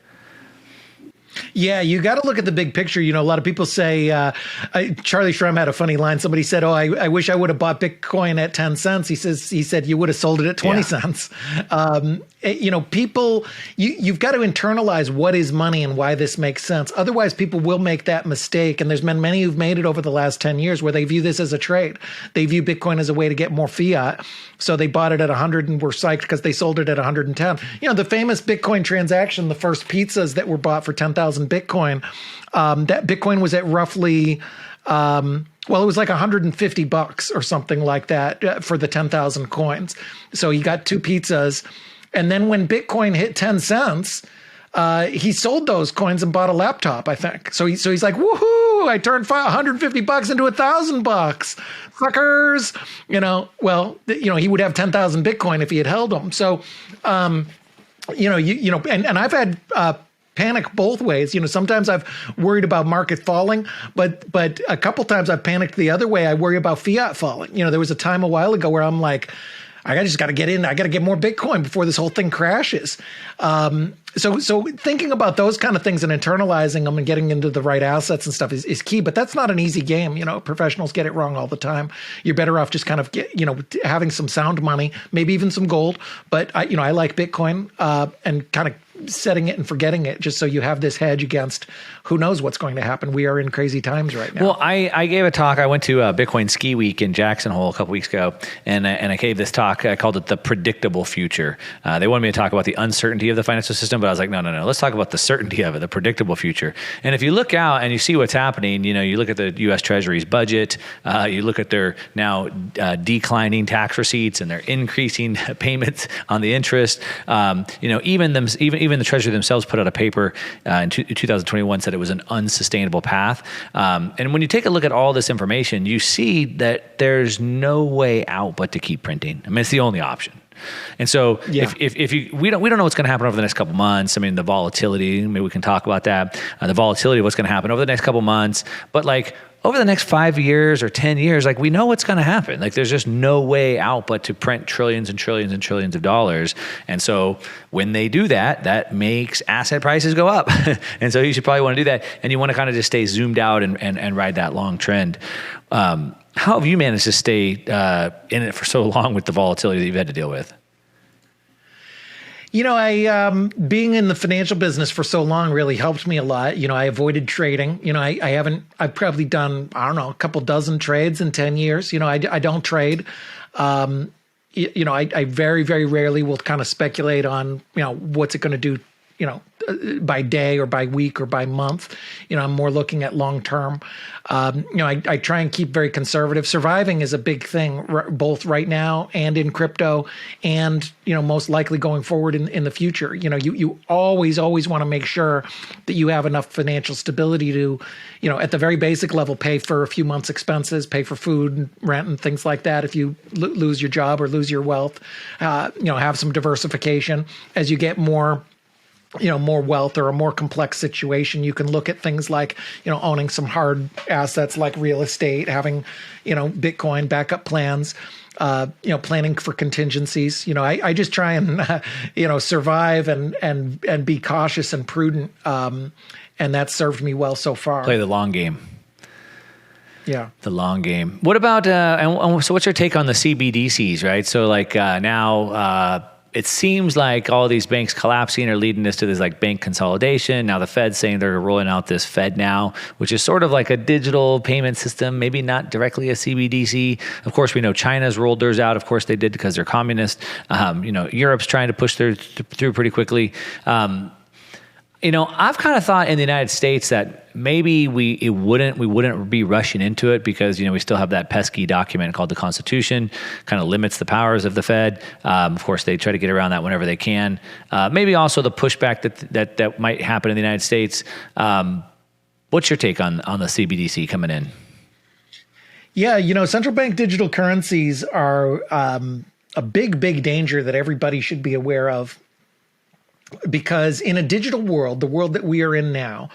Yeah, you got to look at the big picture. A lot of people say, Charlie Shrem had a funny line. Somebody said, oh, I wish I would have bought Bitcoin at 10 cents. He said, you would have sold it at 20 cents. People, you've got to internalize what is money and why this makes sense. Otherwise, people will make that mistake. And there's been many who've made it over the last 10 years where they view this as a trade. They view Bitcoin as a way to get more fiat. So they bought it at 100 and were psyched because they sold it at 110. The famous Bitcoin transaction, the first pizzas that were bought for 10,000 Bitcoin, that Bitcoin was at roughly, it was like $150 or something like that for the 10,000 coins. So he got two pizzas. And then when Bitcoin hit 10 cents, he sold those coins and bought a laptop, I think. So he's like, woohoo, I turned $150 into $1,000. Suckers. He would have 10,000 Bitcoin if he had held them. So, and I've had panic both ways. Sometimes I've worried about market falling, but a couple times I've panicked the other way. I worry about fiat falling. There was a time a while ago where I'm like, I just got to get in. I got to get more Bitcoin before this whole thing crashes. So thinking about those kind of things and internalizing them and getting into the right assets and stuff is key. But that's not an easy game. Professionals get it wrong all the time. You're better off just kind of having some sound money, maybe even some gold. But I like Bitcoin and kind of setting it and forgetting it, just so you have this hedge against who knows what's going to happen. We are in crazy times right now. Well, I gave a talk. I went to Bitcoin Ski Week in Jackson Hole a couple weeks ago, and I gave this talk. I called it The Predictable Future. They wanted me to talk about the uncertainty of the financial system, but I was like, no. Let's talk about the certainty of it, the predictable future. And if you look out and you see what's happening, you look at the U.S. Treasury's budget, you look at their now declining tax receipts and their increasing payments on the interest. Even even the Treasury themselves put out a paper in 2021 said it was an unsustainable path. And when you take a look at all this information, you see that there's no way out but to keep printing. I mean, it's the only option. And so we don't know what's going to happen over the next couple months. I mean, the volatility, maybe we can talk about that, the volatility of what's going to happen over the next couple months. But like over the next 5 years or 10 years, like we know what's going to happen. Like there's just no way out but to print trillions and trillions and trillions of dollars. And so when they do that, that makes asset prices go up. And so you should probably want to do that. And you want to kind of just stay zoomed out and ride that long trend. How have you managed to stay in it for so long with the volatility that you've had to deal with? You know, I being in the financial business for so long really helped me a lot. You know, I avoided trading. You know, I've probably done, I don't know, a couple dozen trades in 10 years. You know, I don't trade. You know, I very, very rarely will kind of speculate on, you know, what's it going to do, you know, by day or by week or by month. You know, I'm more looking at long term. You know, I try and keep very conservative. Surviving is a big thing, both right now and in crypto, and you know, most likely going forward in the future. You know, you always want to make sure that you have enough financial stability to, you know, at the very basic level, pay for a few months' expenses, pay for food, and rent, and things like that. If you lose your job or lose your wealth, you know, have some diversification as you get more, you know, more wealth or a more complex situation. You can look at things like, you know, owning some hard assets like real estate, having, you know, Bitcoin backup plans, you know, planning for contingencies. You know, I just try and, you know, survive and be cautious and prudent. And that's served me well so far. Play the long game. Yeah. The long game. What about, and so what's your take on the CBDCs, right? So like now, it seems like all these banks collapsing are leading us to this like bank consolidation. Now the Fed's saying they're rolling out this Fed now, which is sort of like a digital payment system, maybe not directly a CBDC. Of course, we know China's rolled theirs out. Of course, they did because they're communist. You know, Europe's trying to push theirs through pretty quickly. You know, I've kind of thought in the United States that maybe we wouldn't be rushing into it because, you know, we still have that pesky document called the Constitution, kind of limits the powers of the Fed. Of course, they try to get around that whenever they can. Maybe also the pushback that might happen in the United States. What's your take on the CBDC coming in? Yeah, you know, central bank digital currencies are a big danger that everybody should be aware of. Because in a digital world, the world that we are in now,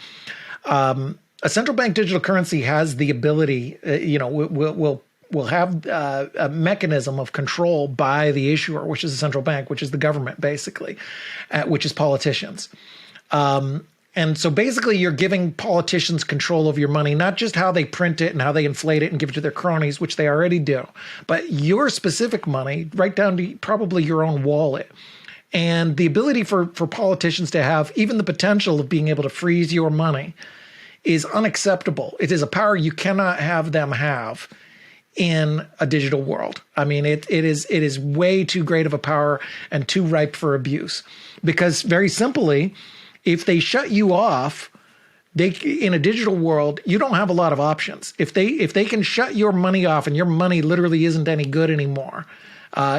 a central bank digital currency has the ability, you know, will have a mechanism of control by the issuer, which is the central bank, which is the government, basically, which is politicians. And so basically you're giving politicians control of your money, not just how they print it and how they inflate it and give it to their cronies, which they already do, but your specific money, right down to probably your own wallet. And the ability for politicians to have even the potential of being able to freeze your money is unacceptable. It is a power you cannot have them have in a digital world. I mean, it is way too great of a power and too ripe for abuse. Because very simply, if they shut you off, in a digital world, you don't have a lot of options. If they can shut your money off and your money literally isn't any good anymore,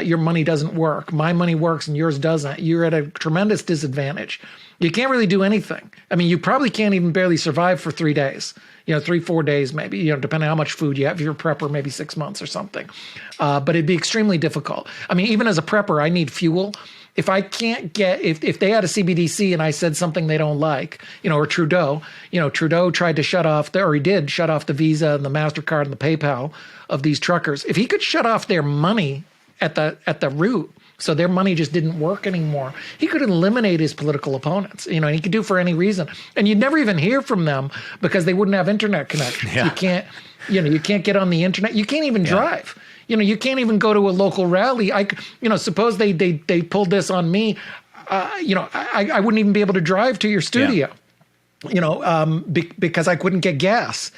your money doesn't work. My money works and yours doesn't. You're at a tremendous disadvantage. You can't really do anything. I mean, you probably can't even barely survive for 3 days, 3-4 days, maybe, depending on how much food you have. If you're a prepper, maybe 6 months or something. But it'd be extremely difficult. I mean, even as a prepper, I need fuel. If I can't get, if they had a CBDC and I said something they don't like, or Trudeau tried to shut off, or he did shut off the Visa and the MasterCard and the PayPal of these truckers. If he could shut off their money at the root, so their money just didn't work anymore, he could eliminate his political opponents, and he could do for any reason. And you'd never even hear from them because they wouldn't have internet connections. Yeah. You can't get on the internet. You can't even drive. You can't even go to a local rally. Suppose they pulled this on me, I wouldn't even be able to drive to your studio, because I couldn't get gas.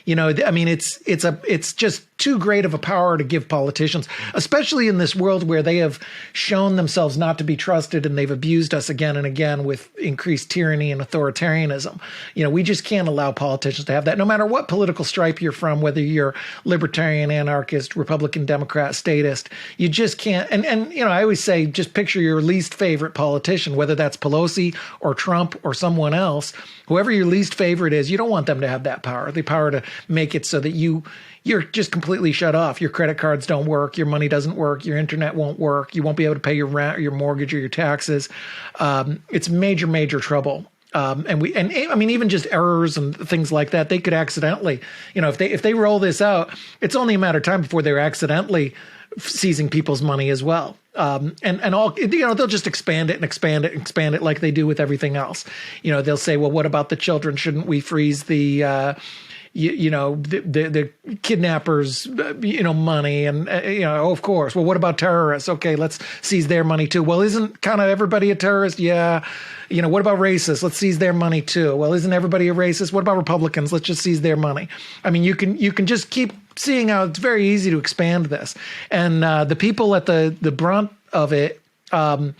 I mean, it's just too great of a power to give politicians, especially in this world where they have shown themselves not to be trusted and they've abused us again and again with increased tyranny and authoritarianism. We just can't allow politicians to have that, no matter what political stripe you're from, whether you're libertarian, anarchist, Republican, Democrat, statist. You just can't. And I always say, just picture your least favorite politician, whether that's Pelosi or Trump or someone else. Whoever your least favorite is, you don't want them to have that power, the power to make it so that you're just completely shut off. Your credit cards don't work. Your money doesn't work. Your internet won't work. You won't be able to pay your rent or your mortgage or your taxes. It's major, major trouble. Even just errors and things like that, they could accidentally, if they roll this out, it's only a matter of time before they're accidentally seizing people's money as well. They'll just expand it and expand it and expand it like they do with everything else. They'll say, well, what about the children? Shouldn't we freeze the kidnappers, money? And, of course. Well, what about terrorists? Okay, let's seize their money too. Well, isn't kind of everybody a terrorist? Yeah. What about racists? Let's seize their money too. Well, isn't everybody a racist? What about Republicans? Let's just seize their money. I mean, you can just keep seeing how it's very easy to expand this. And the people at the brunt of it, have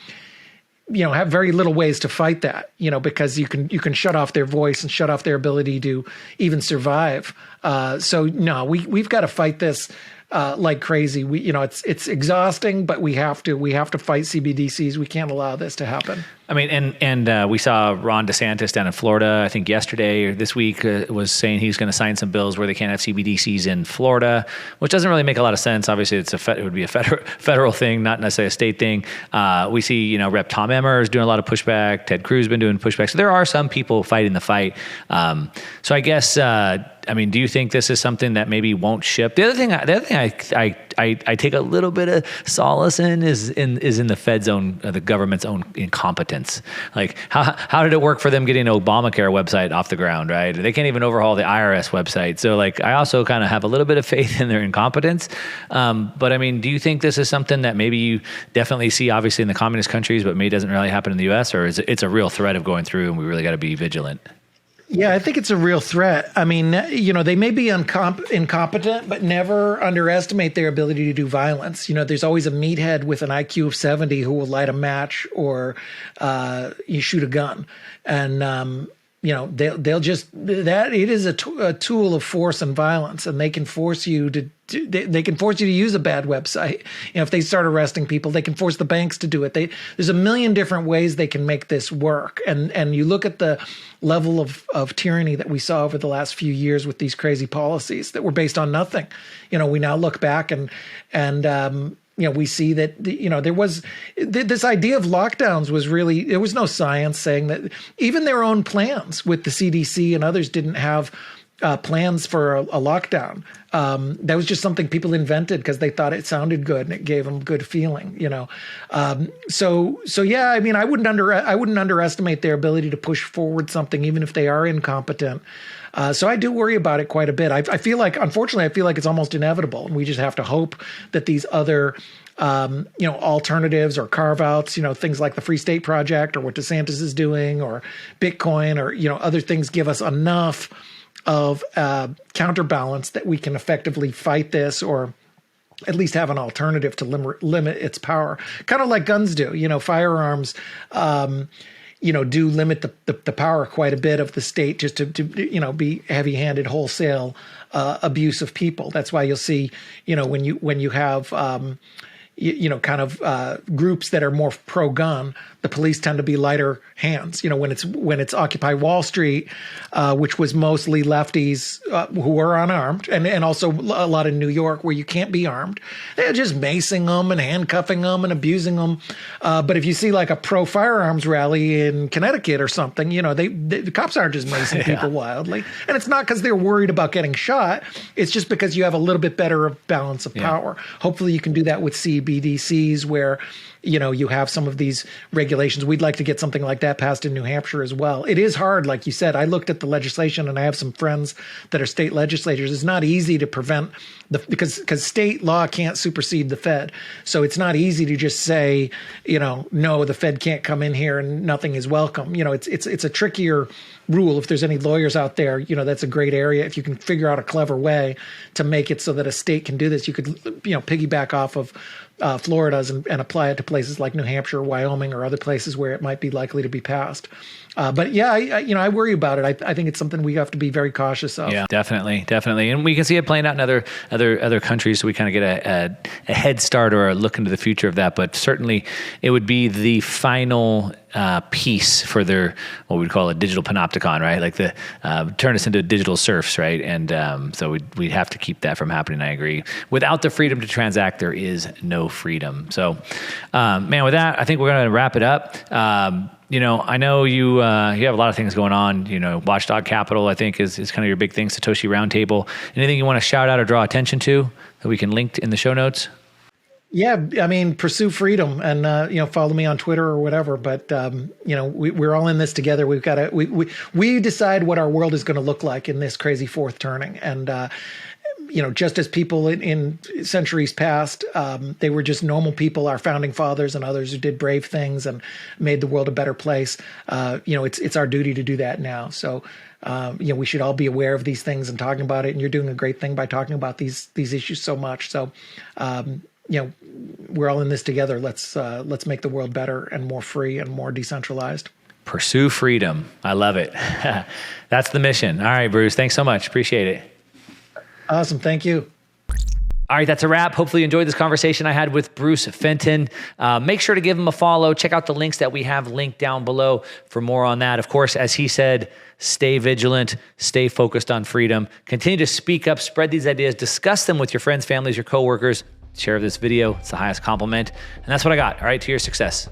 very little ways to fight that, because you can shut off their voice and shut off their ability to even survive. We've got to fight this like crazy. It's exhausting, but we have to fight CBDCs. We can't allow this to happen. I mean, and we saw Ron DeSantis down in Florida, I think yesterday or this week, was saying he's going to sign some bills where they can't have CBDCs in Florida, which doesn't really make a lot of sense. Obviously, it would be a federal thing, not necessarily a state thing. We see, Rep. Tom Emmer is doing a lot of pushback. Ted Cruz has been doing pushback. So there are some people fighting the fight. So I guess, do you think this is something that maybe won't ship? The other thing I take a little bit of solace in is in the Fed's own, the government's own incompetence. Like how did it work for them getting an Obamacare website off the ground, right? They can't even overhaul the IRS website. So I also kind of have a little bit of faith in their incompetence. But do you think this is something that maybe you definitely see obviously in the communist countries, but maybe doesn't really happen in the US, or is it's a real threat of going through and we really got to be vigilant? Yeah, I think it's a real threat. They may be incompetent, but never underestimate their ability to do violence. There's always a meathead with an IQ of 70 who will light a match or you shoot a gun. And, they'll just, that it is a tool of force and violence, and they can force you to use a bad website. If they start arresting people, they can force the banks to do it. There's a million different ways they can make this work. And you look at the level of tyranny that we saw over the last few years with these crazy policies that were based on nothing. We now look back and we see that, there was this idea of lockdowns was really, there was no science saying that. Even their own plans with the CDC and others didn't have plans for a lockdown. That was just something people invented because they thought it sounded good and it gave them good feeling, So yeah, I wouldn't underestimate their ability to push forward something, even if they are incompetent. So I do worry about it quite a bit. Unfortunately, I feel like it's almost inevitable, and we just have to hope that these other, alternatives or carve-outs, things like the Free State Project or what DeSantis is doing or Bitcoin or, other things give us enough of counterbalance that we can effectively fight this, or at least have an alternative to limit its power. Kind of like guns do. Firearms do limit the power quite a bit of the state just to be heavy-handed wholesale abuse of people. That's why you'll see, when you have groups that are more pro-gun, the police tend to be lighter hands. When it's Occupy Wall Street, which was mostly lefties who were unarmed, and also a lot in New York where you can't be armed. They're just macing them and handcuffing them and abusing them. But if you see like a pro-firearms rally in Connecticut or something, the cops aren't just macing people wildly. And it's not because they're worried about getting shot. It's just because you have a little bit better balance of power. Hopefully you can do that with CBDCs where you have some of these regulations. We'd like to get something like that passed in New Hampshire as well. It is hard, like you said. I looked at the legislation, and I have some friends that are state legislators. It's not easy to prevent because state law can't supersede the Fed. So it's not easy to just say, no, the Fed can't come in here and nothing is welcome. It's a trickier rule. If there's any lawyers out there, that's a great area. If you can figure out a clever way to make it so that a state can do this, you could, piggyback off of Florida's and apply it to places like New Hampshire, or Wyoming, or other places where it might be likely to be passed. But yeah, I worry about it. I think it's something we have to be very cautious of. Yeah, definitely. And we can see it playing out in other countries, so we kind of get a head start or a look into the future of that. But certainly, it would be the final piece for their what we'd call a digital panopticon, right? Like turn us into digital serfs, right? And so we'd have to keep that from happening. I agree. Without the freedom to transact, there is no freedom. So, man, with that, I think we're going to wrap it up. I know you have a lot of things going on. Watchdog Capital, I think, is kind of your big thing. Satoshi Roundtable. Anything you want to shout out or draw attention to that we can link in the show notes? Yeah, pursue freedom and, follow me on Twitter or whatever. But, we're all in this together. We've got to, we decide what our world is going to look like in this crazy fourth turning. And, just as people in centuries past, they were just normal people, our founding fathers and others who did brave things and made the world a better place. It's our duty to do that now. So, we should all be aware of these things and talking about it. And you're doing a great thing by talking about these issues so much. So, we're all in this together. Let's make the world better and more free and more decentralized. Pursue freedom. I love it. That's the mission. All right, Bruce. Thanks so much. Appreciate it. Awesome. Thank you. All right, that's a wrap. Hopefully you enjoyed this conversation I had with Bruce Fenton. Make sure to give him a follow. Check out the links that we have linked down below for more on that. Of course, as he said, stay vigilant, stay focused on freedom. Continue to speak up, spread these ideas, discuss them with your friends, families, your coworkers. Share this video. It's the highest compliment. And that's what I got. All right, to your success.